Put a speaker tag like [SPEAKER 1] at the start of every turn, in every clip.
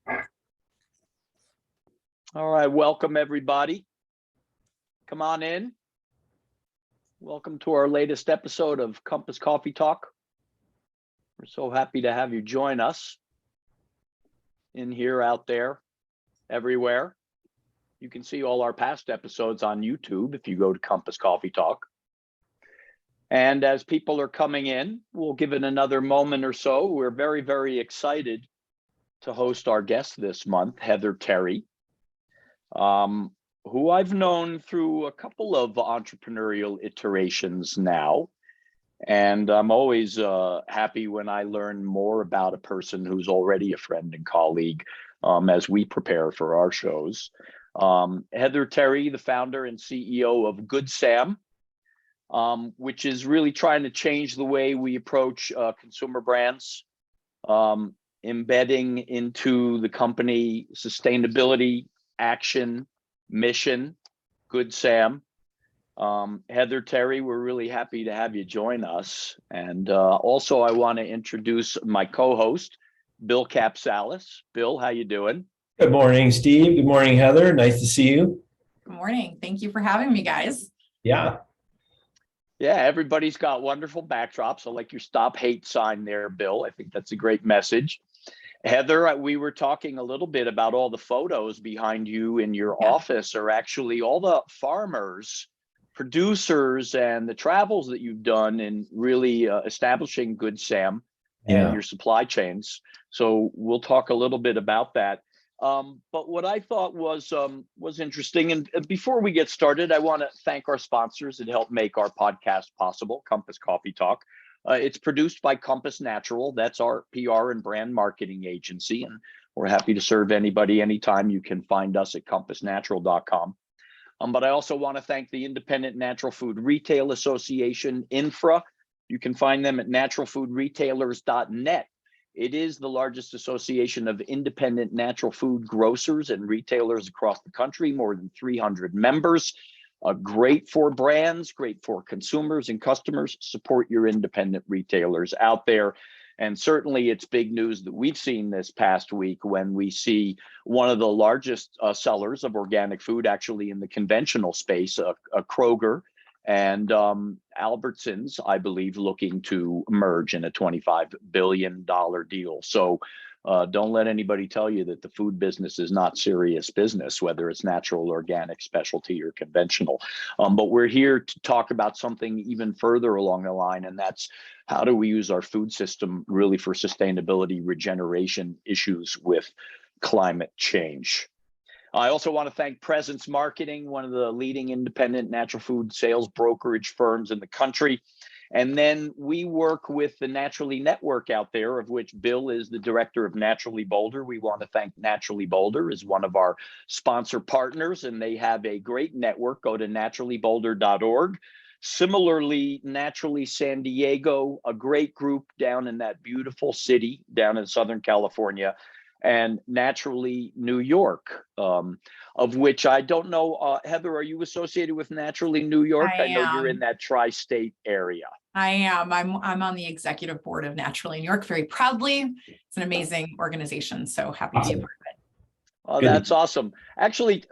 [SPEAKER 1] All right, welcome everybody. Come on in. Welcome to our latest episode of Compass Coffee Talk. We're so happy to have you join us in here, out there, everywhere. You can see all our past episodes on YouTube if you go to Compass Coffee Talk. And as people are coming in, we'll give it another moment or so. We're very, very excited to host our guest this month, Heather Terry, who I've known through a couple of entrepreneurial iterations now. And I'm always happy when I learn more about a person who's already a friend and colleague as we prepare for our shows. Heather Terry, the founder and CEO of GoodSAM, which is really trying to change the way we approach consumer brands, embedding into the company sustainability, action, mission, GoodSAM. Heather Terry, we're really happy to have you join us. And also I want to introduce my co-host, Bill Capsalis. Bill, how you doing?
[SPEAKER 2] Good morning, Steve. Good morning, Heather. Nice to see you.
[SPEAKER 3] Good morning. Thank you for having me, guys.
[SPEAKER 2] Yeah,
[SPEAKER 1] everybody's got wonderful backdrops. I like your stop hate sign there, Bill. I think that's a great message. Heather, we were talking a little bit about all the photos behind you in your office are actually all the farmers, producers, and the travels that you've done in really establishing GoodSAM and your supply chains. So we'll talk a little bit about that. But what I thought was interesting, and before we get started, I want to thank our sponsors that help make our podcast possible, Compass Coffee Talk. It's produced by Compass Natural. That's our PR and brand marketing agency, and we're happy to serve anybody anytime. You can find us at compassnatural.com. But I also want to thank the Independent Natural Food Retail Association, INFRA. You can find them at naturalfoodretailers.net. It is the largest association of independent natural food grocers and retailers across the country, more than 300 members. Great for brands, great for consumers and customers. Support your independent retailers out there. And certainly it's big news that we've seen this past week when we see one of the largest sellers of organic food actually in the conventional space, Kroger and Albertsons, I believe, looking to merge in a $25 billion deal. So don't let anybody tell you that the food business is not serious business, whether it's natural, organic, specialty, or conventional. But we're here to talk about something even further along the line, and that's how do we use our food system really for sustainability, regeneration issues with climate change. I also want to thank Presence Marketing, one of the leading independent natural food sales brokerage firms in the country. And then we work with the Naturally Network out there, of which Bill is the director of Naturally Boulder. We want to thank Naturally Boulder as one of our sponsor partners, and they have a great network. Go to naturallyboulder.org. Similarly, Naturally San Diego, a great group down in that beautiful city down in Southern California, and Naturally New York, of which I don't know. Heather, are you associated with Naturally New York? I know you're in that tri-state area.
[SPEAKER 3] I am. I'm on the executive board of Naturally New York, very proudly. It's an amazing organization, so happy to be a part of it.
[SPEAKER 1] Oh, that's awesome. Actually,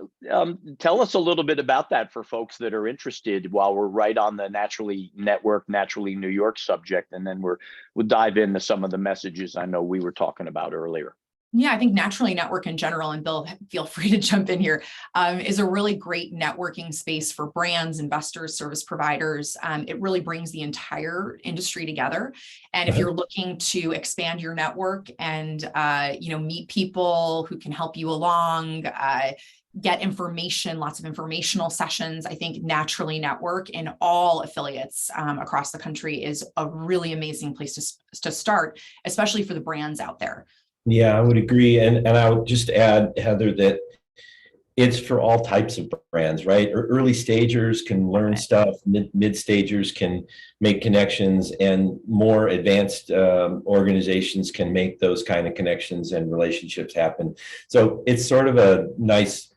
[SPEAKER 1] tell us a little bit about that for folks that are interested while we're right on the Naturally Network, Naturally New York subject, and then we'll dive into some of the messages I know we were talking about earlier.
[SPEAKER 3] Yeah, I think Naturally Network in general, and Bill, feel free to jump in here, is a really great networking space for brands, investors, service providers. It really brings the entire industry together. And if you're looking to expand your network and meet people who can help you along, get information, lots of informational sessions, I think Naturally Network in all affiliates across the country is a really amazing place to start, especially for the brands out there.
[SPEAKER 2] Yeah, I would agree. And I would just add, Heather, that it's for all types of brands, right? Early stagers can learn stuff, mid stagers can make connections, and more advanced organizations can make those kind of connections and relationships happen. So it's sort of a nice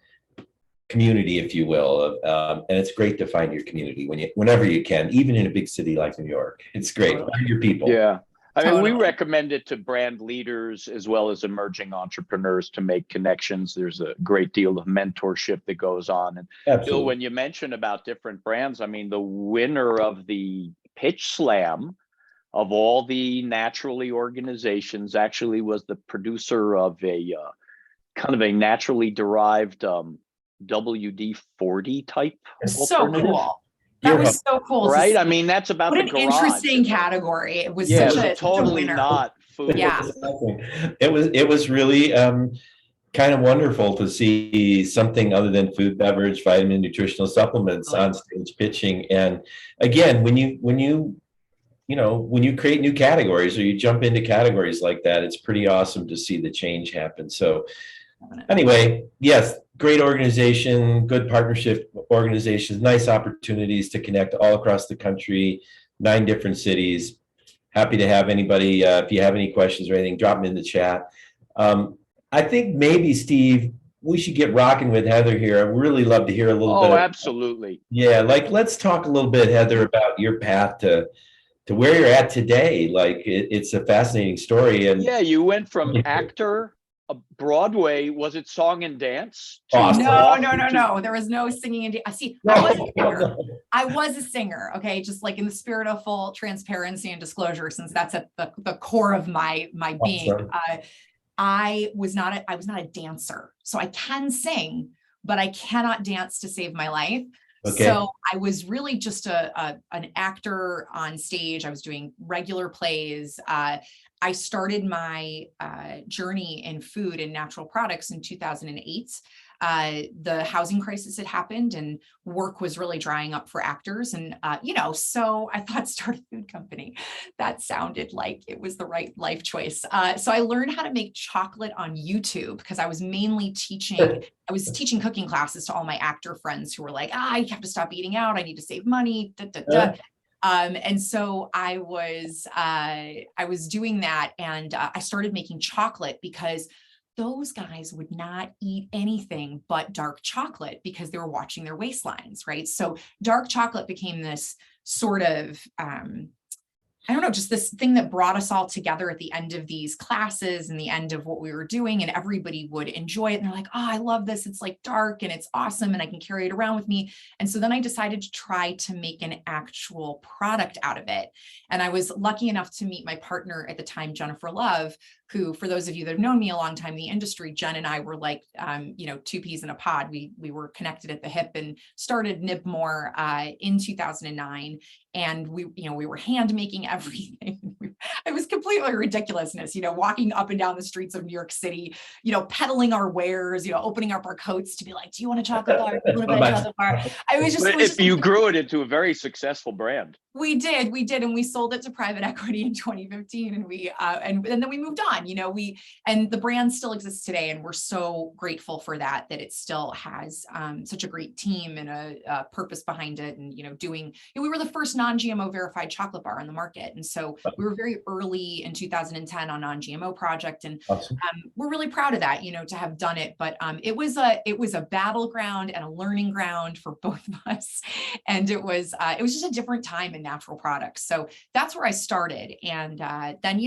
[SPEAKER 2] community, if you will, and it's great to find your community whenever you can, even in a big city like New York. It's great. Find your people.
[SPEAKER 1] Yeah. I mean, we
[SPEAKER 3] Totally.
[SPEAKER 1] recommend it to brand leaders as well as emerging entrepreneurs to make connections. There's a great deal of mentorship that goes on. And Bill,
[SPEAKER 2] Absolutely.
[SPEAKER 1] when you mention about different brands, I mean, the winner of the Pitch Slam of all the naturally organizations actually was the producer of a kind of a naturally derived WD-40 type
[SPEAKER 3] So
[SPEAKER 1] alternative.
[SPEAKER 3] cool. That was so cool to
[SPEAKER 1] Right?
[SPEAKER 3] see.
[SPEAKER 1] I mean, that's about
[SPEAKER 3] What
[SPEAKER 1] the
[SPEAKER 3] an
[SPEAKER 1] garage.
[SPEAKER 3] interesting category. It was
[SPEAKER 1] Yeah,
[SPEAKER 3] such
[SPEAKER 1] so
[SPEAKER 3] a
[SPEAKER 1] totally
[SPEAKER 3] winner.
[SPEAKER 1] not food.
[SPEAKER 3] Yeah.
[SPEAKER 2] It was really kind of wonderful to see something other than food, beverage, vitamin, nutritional supplements on stage pitching. And again, when you create new categories or you jump into categories like that, it's pretty awesome to see the change happen. So anyway, yes, great organization, good partnership organizations, nice opportunities to connect all across the country, 9 different cities. Happy to have anybody, if you have any questions or anything, drop them in the chat. I think maybe, Steve, we should get rocking with Heather here. I'd really love to hear a little bit.
[SPEAKER 1] Oh, absolutely.
[SPEAKER 2] Yeah, like let's talk a little bit, Heather, about your path to where you're at today. Like it's a fascinating story. And
[SPEAKER 1] yeah, you went from actor, Broadway, was it song and dance?
[SPEAKER 2] Awesome.
[SPEAKER 3] No. There was no singing and see,
[SPEAKER 2] No,
[SPEAKER 3] I was a singer.
[SPEAKER 2] no.
[SPEAKER 3] I was a singer. Okay, just like in the spirit of full transparency and disclosure, since that's at the core of my being.
[SPEAKER 2] Awesome.
[SPEAKER 3] I was not a dancer, so I can sing, but I cannot dance to save my life.
[SPEAKER 2] Okay.
[SPEAKER 3] So I was really just an actor on stage. I was doing regular plays. I started my journey in food and natural products in 2008. The housing crisis had happened and work was really drying up for actors. And, so I thought start a food company. That sounded like it was the right life choice. So I learned how to make chocolate on YouTube because I was mainly teaching cooking classes to all my actor friends who were like, I have to stop eating out. I need to save money. And so I was doing that, and I started making chocolate because those guys would not eat anything but dark chocolate because they were watching their waistlines, right? So dark chocolate became this sort of, I don't know, just this thing that brought us all together at the end of these classes and the end of what we were doing, and everybody would enjoy it. And they're like, oh, I love this. It's like dark and it's awesome and I can carry it around with me. And so then I decided to try to make an actual product out of it. And I was lucky enough to meet my partner at the time, Jennifer Love, who, for those of you that have known me a long time in the industry, Jen and I were like, 2 peas in a pod. We were connected at the hip and started Nibmore in 2009. And we were hand making everything. It was completely ridiculousness, walking up and down the streets of New York City, peddling our wares, opening up our coats to be like, do you want a chocolate bar? Do you want to buy a chocolate bar?
[SPEAKER 1] You grew it into a very successful brand.
[SPEAKER 3] We did, and we sold it to private equity in 2015, and and then we moved on. And the brand still exists today, and we're so grateful for that it still has such a great team and a purpose behind it, and we were the first non-GMO verified chocolate bar on the market, and so we were very early in 2010 on non-GMO project, and
[SPEAKER 2] awesome.
[SPEAKER 3] We're really proud of that, to have done it. But it was a battleground and a learning ground for both of us, and it was just a different time in natural products. So that's where I started, and then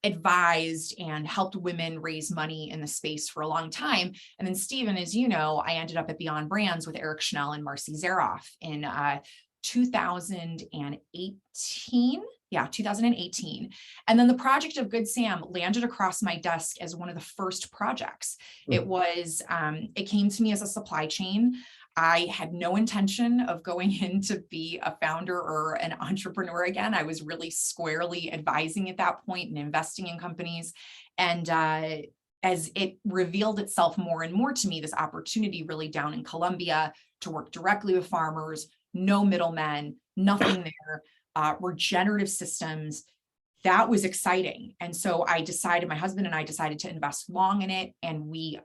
[SPEAKER 3] advised and helped women raise money in the space for a long time. And then Stephen, as you know, I ended up at Beyond Brands with Eric Schnell and Marcy Zaroff in 2018. Yeah, 2018. And then the project of GoodSAM landed across my desk as one of the first projects. It came to me as a supply chain. I had no intention of going in to be a founder or an entrepreneur again. I was really squarely advising at that point and investing in companies. And as it revealed itself more and more to me, this opportunity really down in Colombia to work directly with farmers, no middlemen, nothing there, regenerative systems, that was exciting. And so my husband and I decided to invest long in it, and we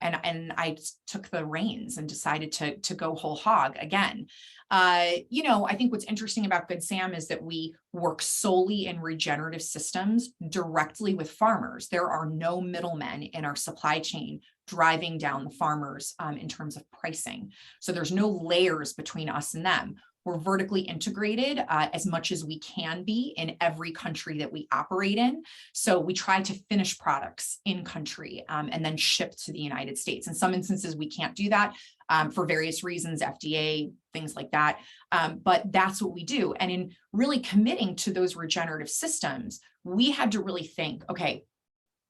[SPEAKER 3] and I took the reins and decided to go whole hog again. I think what's interesting about GoodSAM is that we work solely in regenerative systems directly with farmers. There are no middlemen in our supply chain driving down the farmers in terms of pricing. So there's no layers between us and them. We're vertically integrated as much as we can be in every country that we operate in. So we try to finish products in country and then ship to the United States. In some instances, we can't do that for various reasons, FDA, things like that. But that's what we do. And in really committing to those regenerative systems, we had to really think, okay,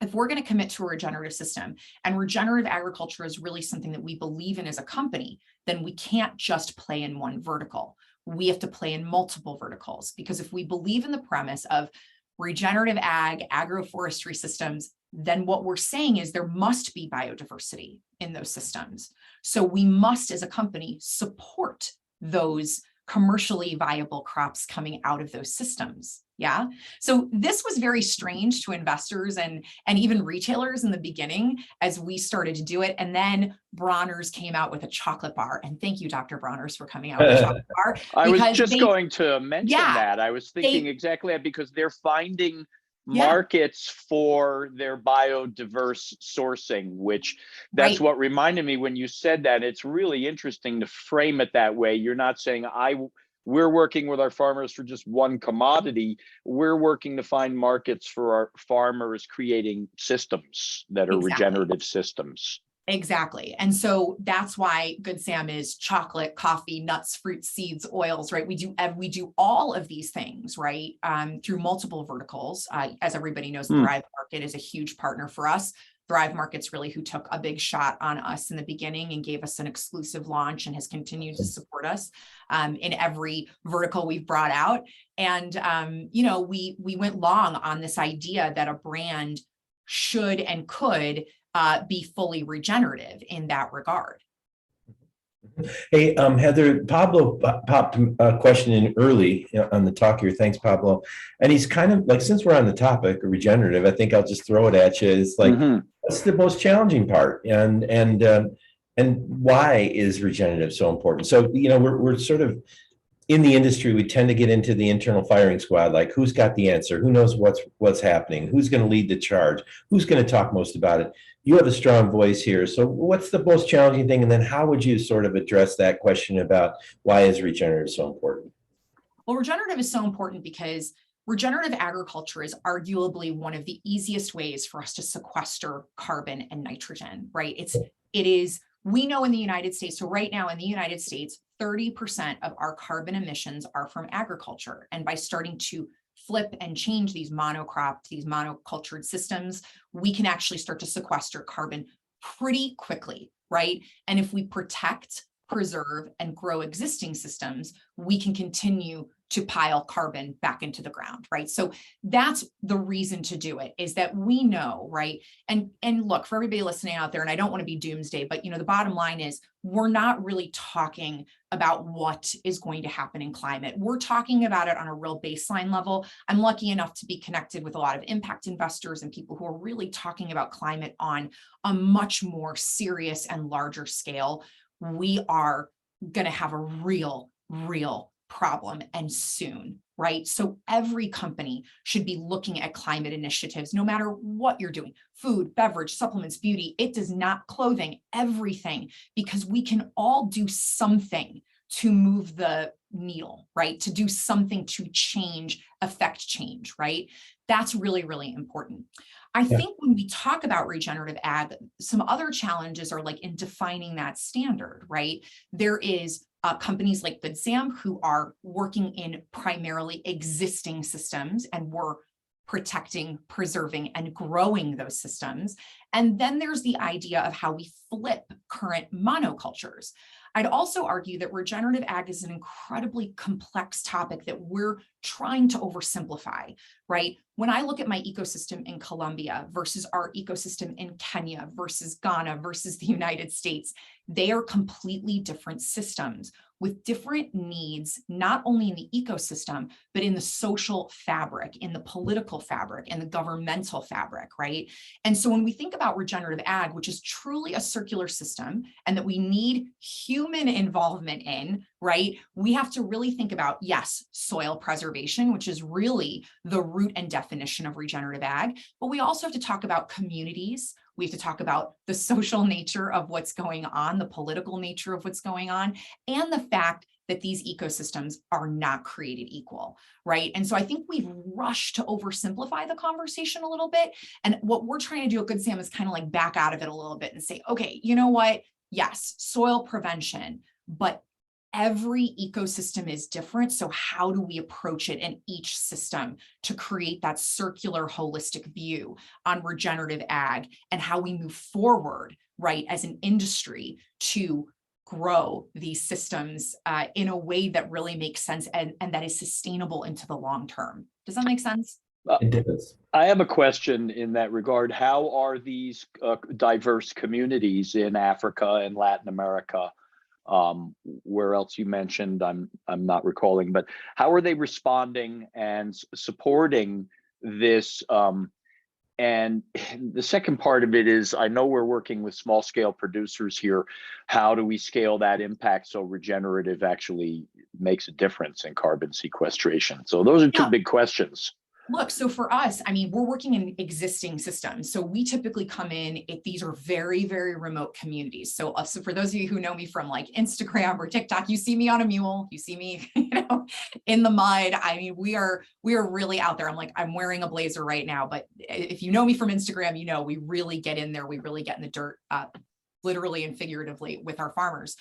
[SPEAKER 3] if we're going to commit to a regenerative system, and regenerative agriculture is really something that we believe in as a company, then we can't just play in one vertical. We have to play in multiple verticals, because if we believe in the premise of regenerative ag, agroforestry systems, then what we're saying is there must be biodiversity in those systems. So we must, as a company, support those commercially viable crops coming out of those systems. Yeah. So this was very strange to investors and even retailers in the beginning as we started to do it. And then Bronner's came out with a chocolate bar. And thank you, Dr. Bronner's, for coming out with a chocolate bar.
[SPEAKER 1] I was just going to mention that. I was thinking exactly that, because they're finding markets for their biodiverse sourcing, which that's what reminded me when you said that. It's really interesting to frame it that way. You're not saying we're working with our farmers for just one commodity. We're working to find markets for our farmers, creating systems that are regenerative systems.
[SPEAKER 3] Exactly. And so that's why GoodSAM is chocolate, coffee, nuts, fruits, seeds, oils, right? We do all of these things, right? Through multiple verticals. As everybody knows, Thrive Market is a huge partner for us. Thrive Market's really who took a big shot on us in the beginning and gave us an exclusive launch and has continued to support us in every vertical we've brought out. And, we went long on this idea that a brand should and could be fully regenerative in that regard.
[SPEAKER 2] Hey, Heather, Pablo popped a question in early on the talk here. Thanks, Pablo. And he's kind of like, since we're on the topic of regenerative, I think I'll just throw it at you. It's like, what's the most challenging part? And why is regenerative so important? So, we're sort of in the industry, we tend to get into the internal firing squad, like who's got the answer, who knows what's happening, who's going to lead the charge, who's going to talk most about it. You have a strong voice here. So what's the most challenging thing? And then how would you sort of address that question about why is regenerative so important?
[SPEAKER 3] Well, regenerative is so important because regenerative agriculture is arguably one of the easiest ways for us to sequester carbon and nitrogen, right? We know in the United States, so right now in the United States, 30% of our carbon emissions are from agriculture. And by starting to flip and change these monocropped, these monocultured systems, we can actually start to sequester carbon pretty quickly, right? And if we protect, preserve, and grow existing systems, we can continue to pile carbon back into the ground, right? So that's the reason to do it, is that we know, right? And look, for everybody listening out there, and I don't want to be doomsday, but the bottom line is we're not really talking about what is going to happen in climate. We're talking about it on a real baseline level. I'm lucky enough to be connected with a lot of impact investors and people who are really talking about climate on a much more serious and larger scale. We are going to have a real problem, and soon, right? So every company should be looking at climate initiatives, no matter what you're doing, food, beverage, supplements, beauty, clothing, everything, because we can all do something to move the needle, right? To do something to affect change, right? That's really, really important. I think when we talk about regenerative ag, some other challenges are like in defining that standard, right? There is companies like GoodSAM who are working in primarily existing systems, and we're protecting, preserving, and growing those systems. And then there's the idea of how we flip current monocultures. I'd also argue that regenerative ag is an incredibly complex topic that we're trying to oversimplify, right? When I look at my ecosystem in Colombia versus our ecosystem in Kenya versus Ghana versus the United States, they are completely different systems with different needs, not only in the ecosystem, but in the social fabric, in the political fabric, in the governmental fabric, right? And so when we think about regenerative ag, which is truly a circular system and that we need human involvement in, right? We have to really think about, yes, soil preservation, which is really the root and definition of regenerative ag, but we also have to talk about communities. We have to talk about the social nature of what's going on, the political nature of what's going on, and the fact that these ecosystems are not created equal, right? And so I think we've rushed to oversimplify the conversation a little bit. And what we're trying to do at GoodSAM is kind of like back out of it a little bit and say, okay, you know what? Yes, soil prevention, but every ecosystem is different. So how do we approach it in each system to create that circular, holistic view on regenerative ag and how we move forward, right, as an industry to grow these systems in a way that really makes sense and that is sustainable into the long term. Does that make sense?
[SPEAKER 2] It does.
[SPEAKER 1] I have a question in that regard. How are these diverse communities in Africa and Latin America? Where else you mentioned, I'm not recalling, but how are they responding and supporting this? And the second part of it is, I know we're working with small scale producers here. How do we scale that impact so regenerative actually makes a difference in carbon sequestration? So those are two big questions.
[SPEAKER 3] Look, so for us, I mean, we're working in existing systems. So we typically come in, these are very, very remote communities. So for those of you who know me from like Instagram or TikTok, you see me on a mule, you see me, in the mud. I mean, we are really out there. I'm wearing a blazer right now, but if you know me from Instagram, we really get in there. We really get in the dirt, literally and figuratively with our farmers.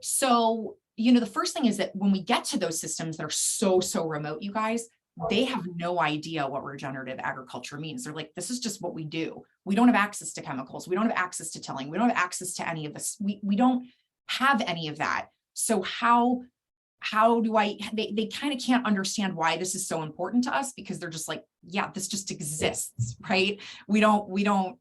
[SPEAKER 3] So, the first thing is that when we get to those systems that are so remote, you guys, they have no idea what regenerative agriculture means. They're like, this is just what we do. We don't have access to chemicals. We don't have access to tilling. We don't have access to any of this. We don't have any of that. So how do they kind of can't understand why this is so important to us, because they're just like, yeah, this just exists, right? We don't,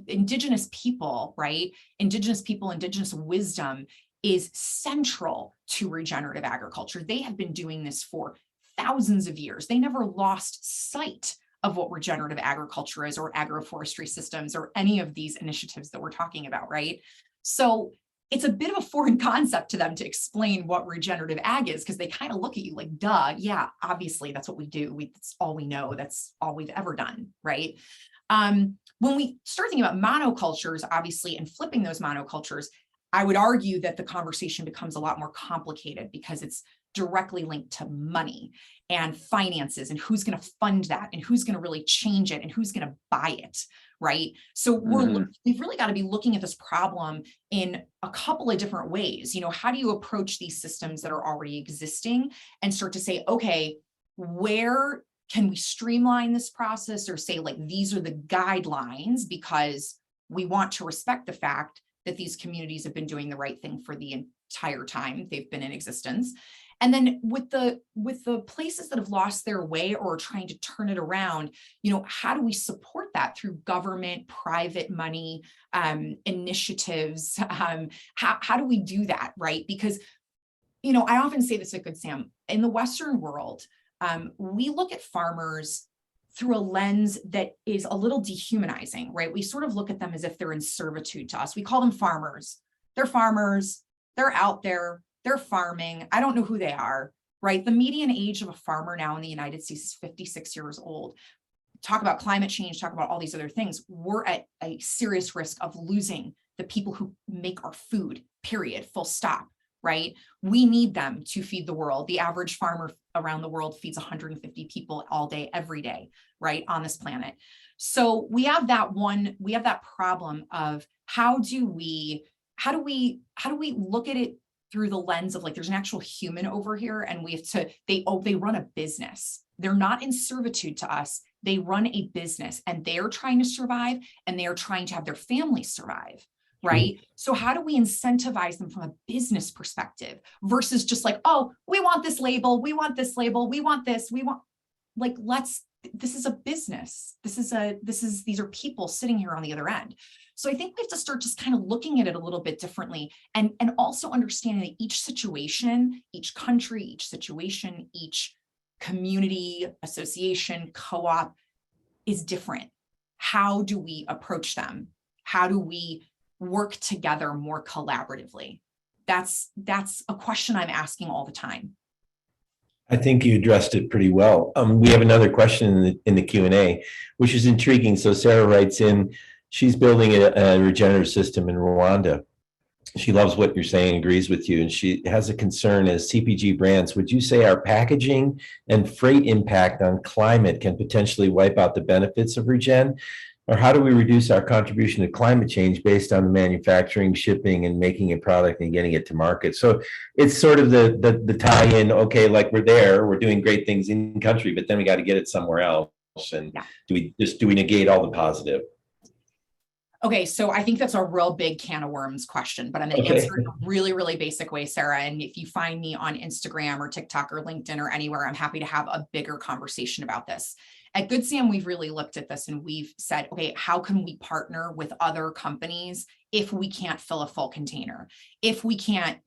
[SPEAKER 3] indigenous people, right? Indigenous people, indigenous wisdom is central to regenerative agriculture. They have been doing this for thousands of years. They never lost sight of what regenerative agriculture is, or agroforestry systems, or any of these initiatives that we're talking about, right? So it's a bit of a foreign concept to them to explain what regenerative ag is, because they kind of look at you like, duh, yeah, obviously that's what we do. That's all we know. That's all we've ever done, right? When we start thinking about monocultures, obviously, and flipping those monocultures, I would argue that the conversation becomes a lot more complicated, because it's directly linked to money and finances and who's going to fund that and who's going to really change it and who's going to buy it, right? So we've really got to be looking at this problem in a couple of different ways. How do you approach these systems that are already existing and start to say, okay, where can we streamline this process, or say, like, these are the guidelines, because we want to respect the fact that these communities have been doing the right thing for the entire time they've been in existence. And then with the places that have lost their way or are trying to turn it around, how do we support that through government, private money, initiatives? How do we do that, right? Because, I often say this at GoodSAM, in the Western world, we look at farmers through a lens that is a little dehumanizing, right? We sort of look at them as if they're in servitude to us. We call them farmers. They're farmers. They're out there. They're farming. I don't know who they are, right? The median age of a farmer now in the United States is 56 years old. Talk about climate change, talk about all these other things. We're at a serious risk of losing the people who make our food, period, full stop, right? We need them to feed the world. The average farmer around the world feeds 150 people all day, every day, right, on this planet. So we have that problem of how do we look at it through the lens of, like, there's an actual human over here, and we have to, they run a business. They're not in servitude to us. They run a business, and they're trying to survive, and they are trying to have their families survive, right? So how do we incentivize them from a business perspective versus just like, oh, we want this label, we want this label, we want this, we want, like, this is a business. These are people sitting here on the other end. So I think we have to start just kind of looking at it a little bit differently, and also understanding that each situation, each country, each situation, each community, association, co-op is different. How do we approach them? How do we work together more collaboratively? That's a question I'm asking all the time.
[SPEAKER 2] I think you addressed it pretty well. We have another question in the Q&A, which is intriguing. So Sarah writes in, she's building a regenerative system in Rwanda. she loves what you're saying, agrees with you, and she has a concern as CPG brands. Would you say our packaging and freight impact on climate can potentially wipe out the benefits of regen? Or how do we reduce our contribution to climate change based on the manufacturing, shipping, and making a product and getting it to market? So it's sort of the tie-in, okay, like we're doing great things in country, but then we got to get it somewhere else. And
[SPEAKER 3] Yeah.
[SPEAKER 2] do we negate all the positive?
[SPEAKER 3] Okay, so I think that's a real big can of worms question, but I'm going to answer it in a really, really basic way, Sarah. And if you find me on Instagram or TikTok or LinkedIn or anywhere, I'm happy to have a bigger conversation about this. At GoodSAM, we've really looked at this and we've said, okay, how can we partner with other companies if we can't fill a full container, if we can't,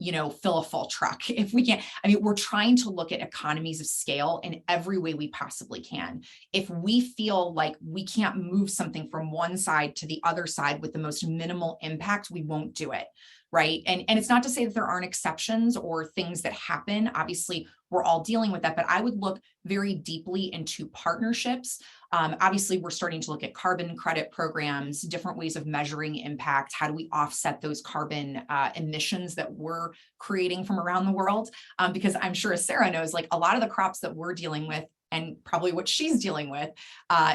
[SPEAKER 3] fill a full truck, if we can't, we're trying to look at economies of scale in every way we possibly can. If we feel like we can't move something from one side to the other side with the most minimal impact, we won't do it. Right. And it's not to say that there aren't exceptions or things that happen. Obviously, we're all dealing with that, but I would look very deeply into partnerships. Obviously, we're starting to look at carbon credit programs, different ways of measuring impact. How do we offset those carbon emissions that we're creating from around the world? Because I'm sure, as Sarah knows, like a lot of the crops that we're dealing with, and probably what she's dealing with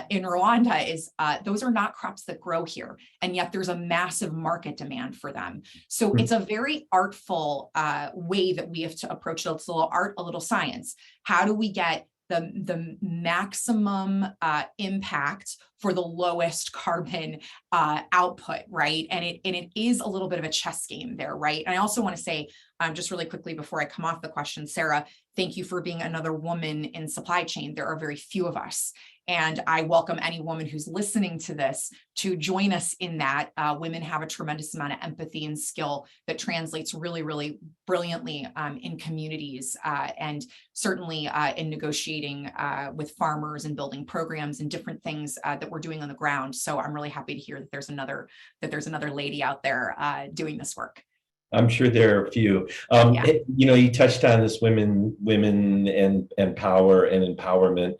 [SPEAKER 3] in Rwanda is those are not crops that grow here. And yet there's a massive market demand for them. So it's a very artful way that we have to approach it. It's a little art, a little science. How do we get the maximum impact for the lowest carbon output, right? And it is a little bit of a chess game there, right? And I also want to say, just really quickly before I come off the question, Sarah, thank you for being another woman in supply chain. There are very few of us. And I welcome any woman who's listening to this to join us in that. Women have a tremendous amount of empathy and skill that translates really, really brilliantly in communities and certainly in negotiating with farmers and building programs and different things that we're doing on the ground. So I'm really happy to hear that there's another lady out there doing this work.
[SPEAKER 2] I'm sure there are a few.
[SPEAKER 3] Yeah.
[SPEAKER 2] You touched on this women and power and empowerment.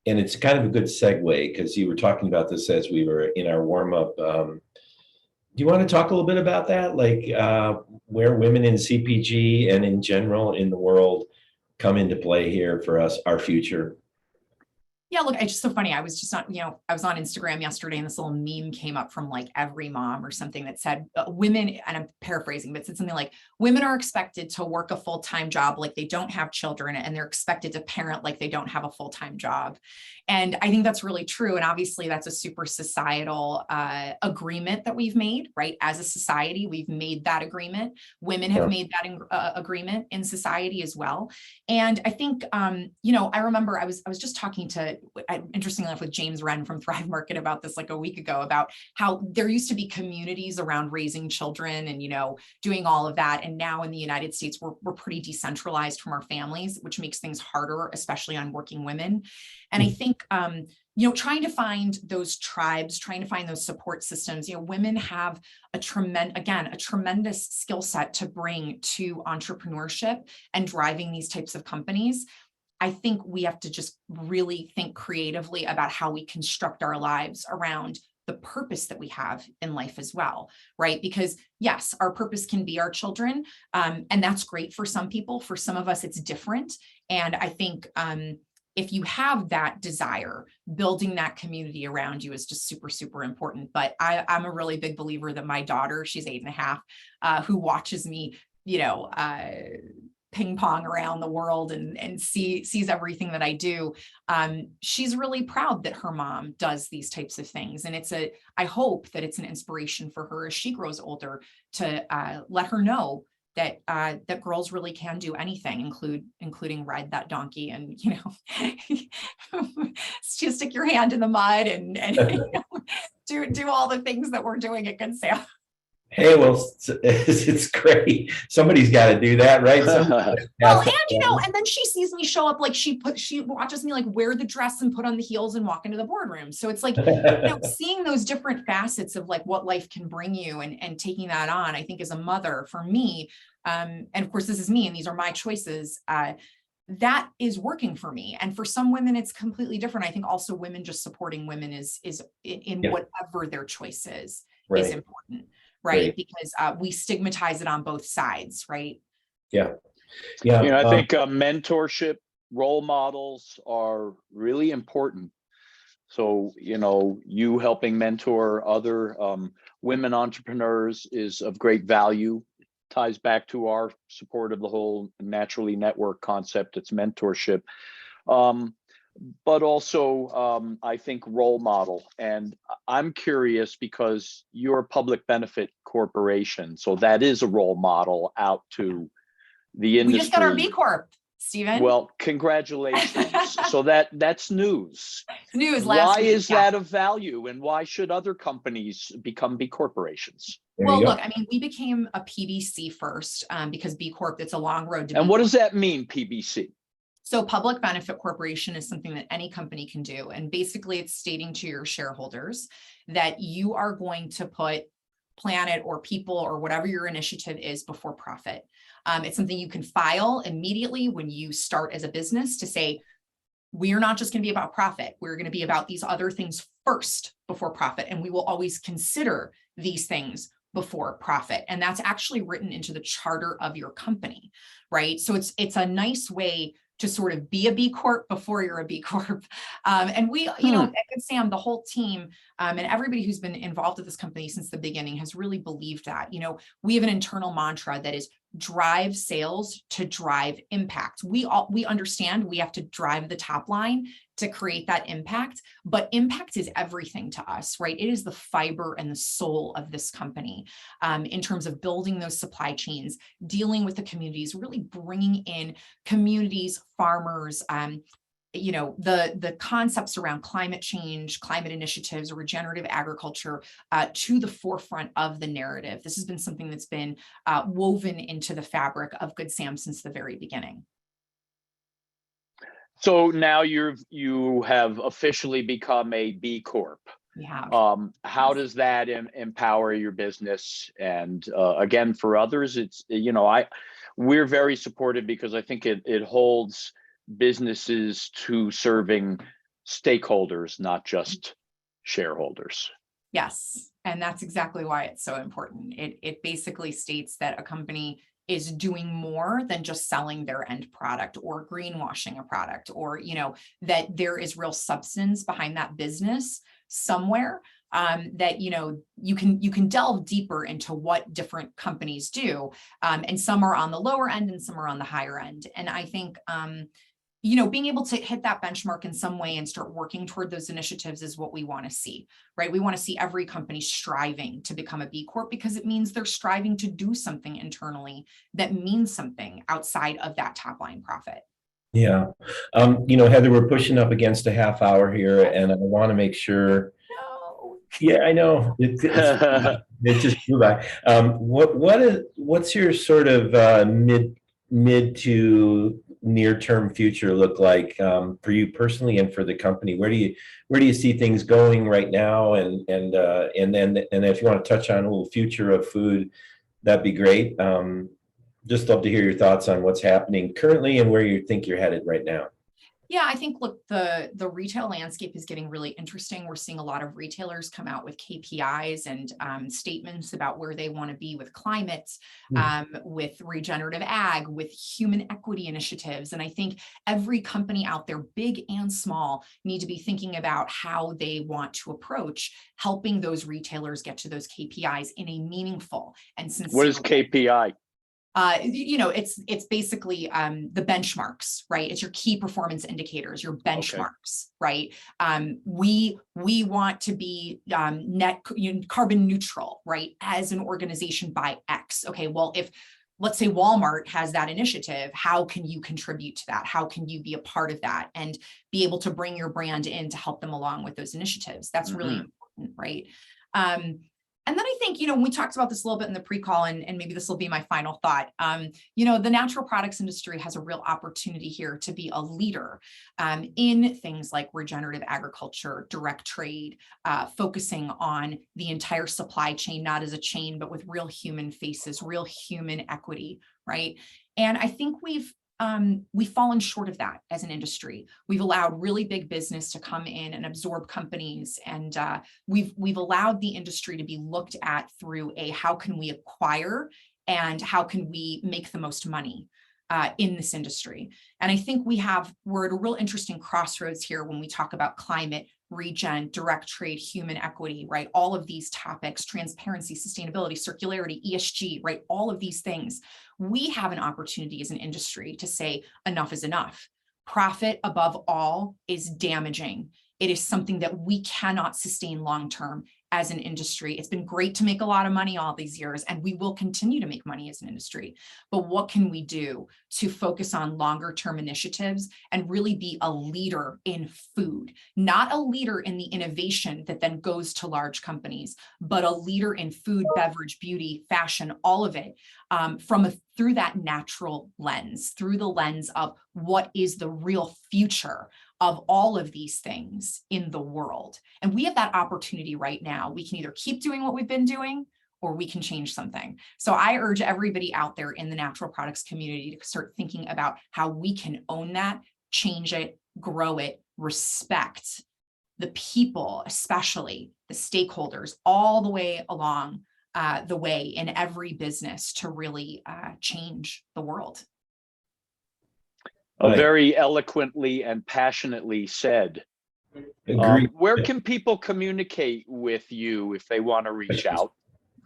[SPEAKER 2] And it's kind of a good segue because you were talking about this as we were in our warm up. Do you want to talk a little bit about that? Like where women in CPG and in general in the world come into play here for us, our future?
[SPEAKER 3] Yeah, look, it's just so funny. I was just on, I was on Instagram yesterday and this little meme came up from like every mom or something that said women, and I'm paraphrasing, but it said something like women are expected to work a full-time job like they don't have children, and they're expected to parent like they don't have a full-time job. And I think that's really true. And obviously that's a super societal agreement that we've made, right? As a society, we've made that agreement. Women have made that agreement in society as well. And I think, I remember I was just talking to, interestingly enough, with James Wren from Thrive Market about this like a week ago, about how there used to be communities around raising children and, doing all of that. And now in the United States, we're pretty decentralized from our families, which makes things harder, especially on working women. And I think, trying to find those tribes, trying to find those support systems, women have a tremendous skill set to bring to entrepreneurship and driving these types of companies. I think we have to just really think creatively about how we construct our lives around the purpose that we have in life as well, right? Because yes, our purpose can be our children, and that's great for some people. For some of us, it's different. And I think if you have that desire, building that community around you is just super, super important. But I'm a really big believer that my daughter, she's 8.5, who watches me, ping pong around the world and sees everything that I do. She's really proud that her mom does these types of things. And I hope that it's an inspiration for her as she grows older to let her know that girls really can do anything, including ride that donkey and, just stick your hand in the mud and do all the things that we're doing at GoodSAM.
[SPEAKER 2] Hey, well, it's great. Somebody's got to do that, right?
[SPEAKER 3] And then she sees me show up, like she watches me like wear the dress and put on the heels and walk into the boardroom. So it's like, seeing those different facets of like what life can bring you and taking that on, I think as a mother for me, and of course this is me and these are my choices, that is working for me. And for some women, it's completely different. I think also women just supporting women is in whatever their choice is important. right? Because we stigmatize it on both sides, right?
[SPEAKER 2] Yeah. Yeah.
[SPEAKER 1] I think mentorship, role models are really important. So, you helping mentor other women entrepreneurs is of great value. Ties back to our support of the whole naturally network concept. It's mentorship. But also, I think role model. And I'm curious because you're a public benefit corporation. So that is a role model out to the industry.
[SPEAKER 3] We just got our B Corp, Stephen.
[SPEAKER 1] Well, congratulations. So that's news.
[SPEAKER 3] News last
[SPEAKER 1] Why
[SPEAKER 3] week,
[SPEAKER 1] is that of value, and why should other companies become B corporations?
[SPEAKER 3] Well, look, I mean, we became a PBC first because B Corp, it's a long road to.
[SPEAKER 1] And what does that mean, PBC?
[SPEAKER 3] So public benefit corporation is something that any company can do. And basically it's stating to your shareholders that you are going to put planet or people or whatever your initiative is before profit. It's something you can file immediately when you start as a business to say, we are not just going to be about profit. We're going to be about these other things first before profit. And we will always consider these things before profit. And that's actually written into the charter of your company, right? So it's a nice way to sort of be a B Corp before you're a B Corp. And we, at GoodSAM, the whole team and everybody who's been involved with this company since the beginning has really believed that, we have an internal mantra that is drive sales to drive impact. We understand we have to drive the top line to create that impact, but impact is everything to us, right? It is the fiber and the soul of this company in terms of building those supply chains, dealing with the communities, really bringing in communities, farmers, the concepts around climate change, climate initiatives, regenerative agriculture to the forefront of the narrative. This has been something that's been woven into the fabric of GoodSAM since the very beginning.
[SPEAKER 1] So now you have officially become a B Corp.
[SPEAKER 3] We have.
[SPEAKER 1] How does that empower your business? And again, for others, it's we're very supportive because I think it holds businesses to serving stakeholders, not just shareholders.
[SPEAKER 3] Yes, and that's exactly why it's so important. It basically states that a company is doing more than just selling their end product or greenwashing a product, or that there is real substance behind that business somewhere, that you can delve deeper into what different companies do, and some are on the lower end and some are on the higher end. And I think being able to hit that benchmark in some way and start working toward those initiatives is what we want to see, right? We want to see every company striving to become a B Corp because it means they're striving to do something internally that means something outside of that top line profit. Yeah.
[SPEAKER 2] Heather, we're pushing up against a half hour here, and I want to make sure.
[SPEAKER 3] No.
[SPEAKER 2] Yeah, I know. It just flew by. What's your sort of mid to near-term future look like for you personally and for the company? Where do you see things going right now? And then if you want to touch on a little future of food, that'd be great. Just love to hear your thoughts on what's happening currently and where you think you're headed right now.
[SPEAKER 3] Yeah, I think, look, the retail landscape is getting really interesting. We're seeing a lot of retailers come out with KPIs and statements about where they want to be with climate, with regenerative ag, with human equity initiatives. And I think every company out there, big and small, need to be thinking about how they want to approach helping those retailers get to those KPIs in a meaningful and sincere
[SPEAKER 1] What is KPI?
[SPEAKER 3] It's basically the benchmarks, right? It's your key performance indicators, your benchmarks, okay. Right? We want to be net carbon neutral, right? As an organization by X. Okay, well, if let's say Walmart has that initiative, how can you contribute to that? How can you be a part of that and be able to bring your brand in to help them along with those initiatives? That's really important, right? And then I think, we talked about this a little bit in the pre-call, and maybe this will be my final thought. The natural products industry has a real opportunity here to be a leader in things like regenerative agriculture, direct trade, focusing on the entire supply chain, not as a chain, but with real human faces, real human equity, right? And I think we've we've fallen short of that as an industry. We've allowed really big business to come in and absorb companies, and we've allowed the industry to be looked at through how can we acquire and how can we make the most money in this industry. And I think we're at a real interesting crossroads here when we talk about climate, regen, direct trade, human equity, right? All of these topics, transparency, sustainability, circularity, ESG, right? All of these things. We have an opportunity as an industry to say enough is enough. Profit above all is damaging. It is something that we cannot sustain long-term as an industry. It's been great to make a lot of money all these years, and we will continue to make money as an industry. But what can we do to focus on longer term initiatives and really be a leader in food, not a leader in the innovation that then goes to large companies, but a leader in food, beverage, beauty, fashion, all of it, through that natural lens, through the lens of what is the real future of all of these things in the world. And we have that opportunity right now. We can either keep doing what we've been doing, or we can change something. So I urge everybody out there in the natural products community to start thinking about how we can own that, change it, grow it, respect the people, especially the stakeholders, all the way along the way in every business to really change the world.
[SPEAKER 1] Very eloquently and passionately said. Where can people communicate with you if they want to reach out?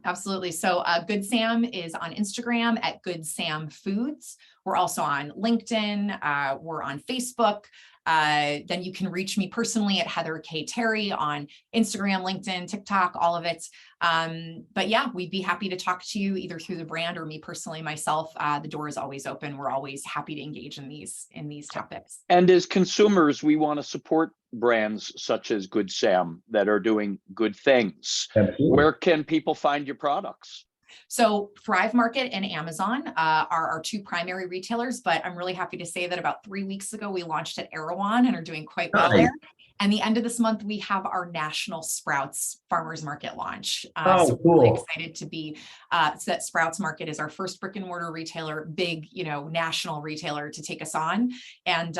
[SPEAKER 3] Absolutely. So GoodSAM is on Instagram at GoodSAM Foods. We're also on LinkedIn. We're on Facebook. Then you can reach me personally at Heather K. Terry on Instagram, LinkedIn, TikTok, all of it. But yeah, we'd be happy to talk to you either through the brand or me personally, myself. The door is always open. We're always happy to engage in these topics.
[SPEAKER 1] And as consumers, we want to support brands such as GoodSAM that are doing good things.
[SPEAKER 2] Absolutely.
[SPEAKER 1] Where can people find your products?
[SPEAKER 3] So Thrive Market and Amazon are our two primary retailers, but I'm really happy to say that about 3 weeks ago, we launched at Erewhon and are doing quite well there. And the end of this month, we have our national Sprouts Farmers Market launch. So
[SPEAKER 2] cool.
[SPEAKER 3] We're really excited to be, so that Sprouts Market is our first brick and mortar retailer, big, national retailer to take us on. And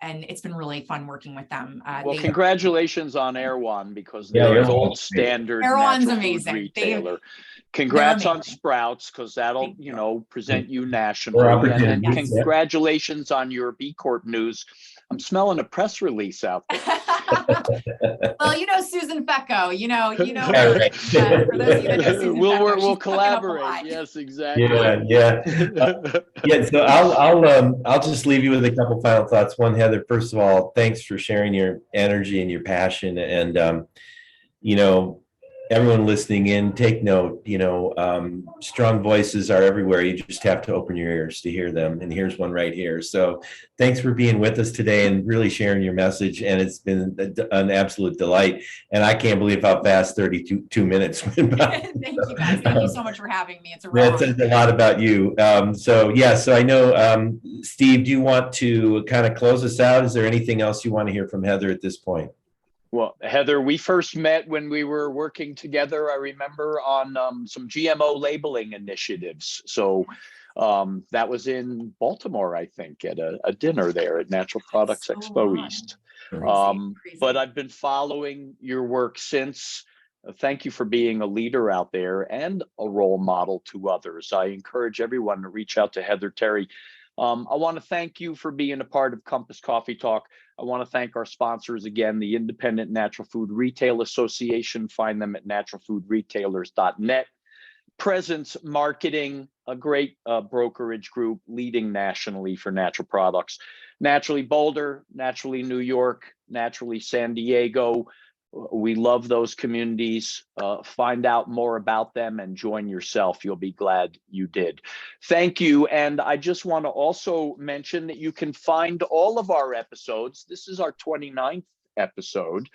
[SPEAKER 3] it's been really fun working with them.
[SPEAKER 1] Well, congratulations on Erewhon, because
[SPEAKER 2] Yeah,
[SPEAKER 1] they're a
[SPEAKER 2] Erewhon's
[SPEAKER 1] gold standard
[SPEAKER 3] Erewhon's
[SPEAKER 1] natural food
[SPEAKER 3] amazing.
[SPEAKER 1] retailer. Congrats on Sprouts, because that'll, present you nationally. And congratulations on your B Corp news. I'm smelling a press release out there.
[SPEAKER 3] Well, Susan Fecco,
[SPEAKER 2] Right.
[SPEAKER 3] for those of you that know Susan Fecco,
[SPEAKER 1] we'll collaborate. Yes, exactly.
[SPEAKER 2] Yeah. So I'll just leave you with a couple final thoughts. One, Heather, first of all, thanks for sharing your energy and your passion. And everyone listening in, take note. Strong voices are everywhere. You just have to open your ears to hear them. And here's one right here. So thanks for being with us today and really sharing your message. And it's been an absolute delight. And I can't believe how fast 32 minutes went by.
[SPEAKER 3] Thank you, guys. Thank you so much for having me. It's a real honor.
[SPEAKER 2] That says a lot about you. So I know, Steve, do you want to kind of close us out? Is there anything else you want to hear from Heather at this point?
[SPEAKER 1] Well, Heather, we first met when we were working together, I remember, on some GMO labeling initiatives. So that was in Baltimore, I think, at a dinner there at Natural Products Expo East. Crazy. But I've been following your work since. Thank you for being a leader out there and a role model to others. I encourage everyone to reach out to Heather Terry. I want to thank you for being a part of Compass Coffee Talk. I want to thank our sponsors again, the Independent Natural Food Retail Association. Find them at naturalfoodretailers.net. Presence Marketing, a great brokerage group leading nationally for natural products. Naturally Boulder, Naturally New York, Naturally San Diego. We love those communities. Find out more about them and join yourself. You'll be glad you did. Thank you. And I just want to also mention that you can find all of our episodes. This is our 29th episode.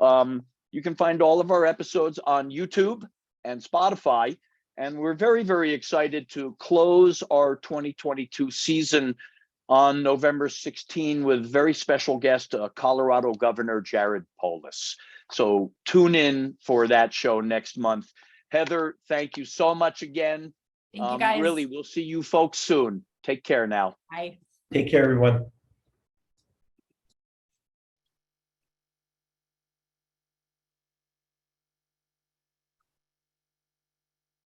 [SPEAKER 1] You can find all of our episodes on YouTube and Spotify. And we're very, very excited to close our 2022 season on November 16 with very special guest, Colorado Governor Jared Polis. So tune in for that show next month. Heather, thank you so much again.
[SPEAKER 3] Thank you, guys.
[SPEAKER 1] Really, we'll see you folks soon. Take care now.
[SPEAKER 3] Bye.
[SPEAKER 2] Take care, everyone.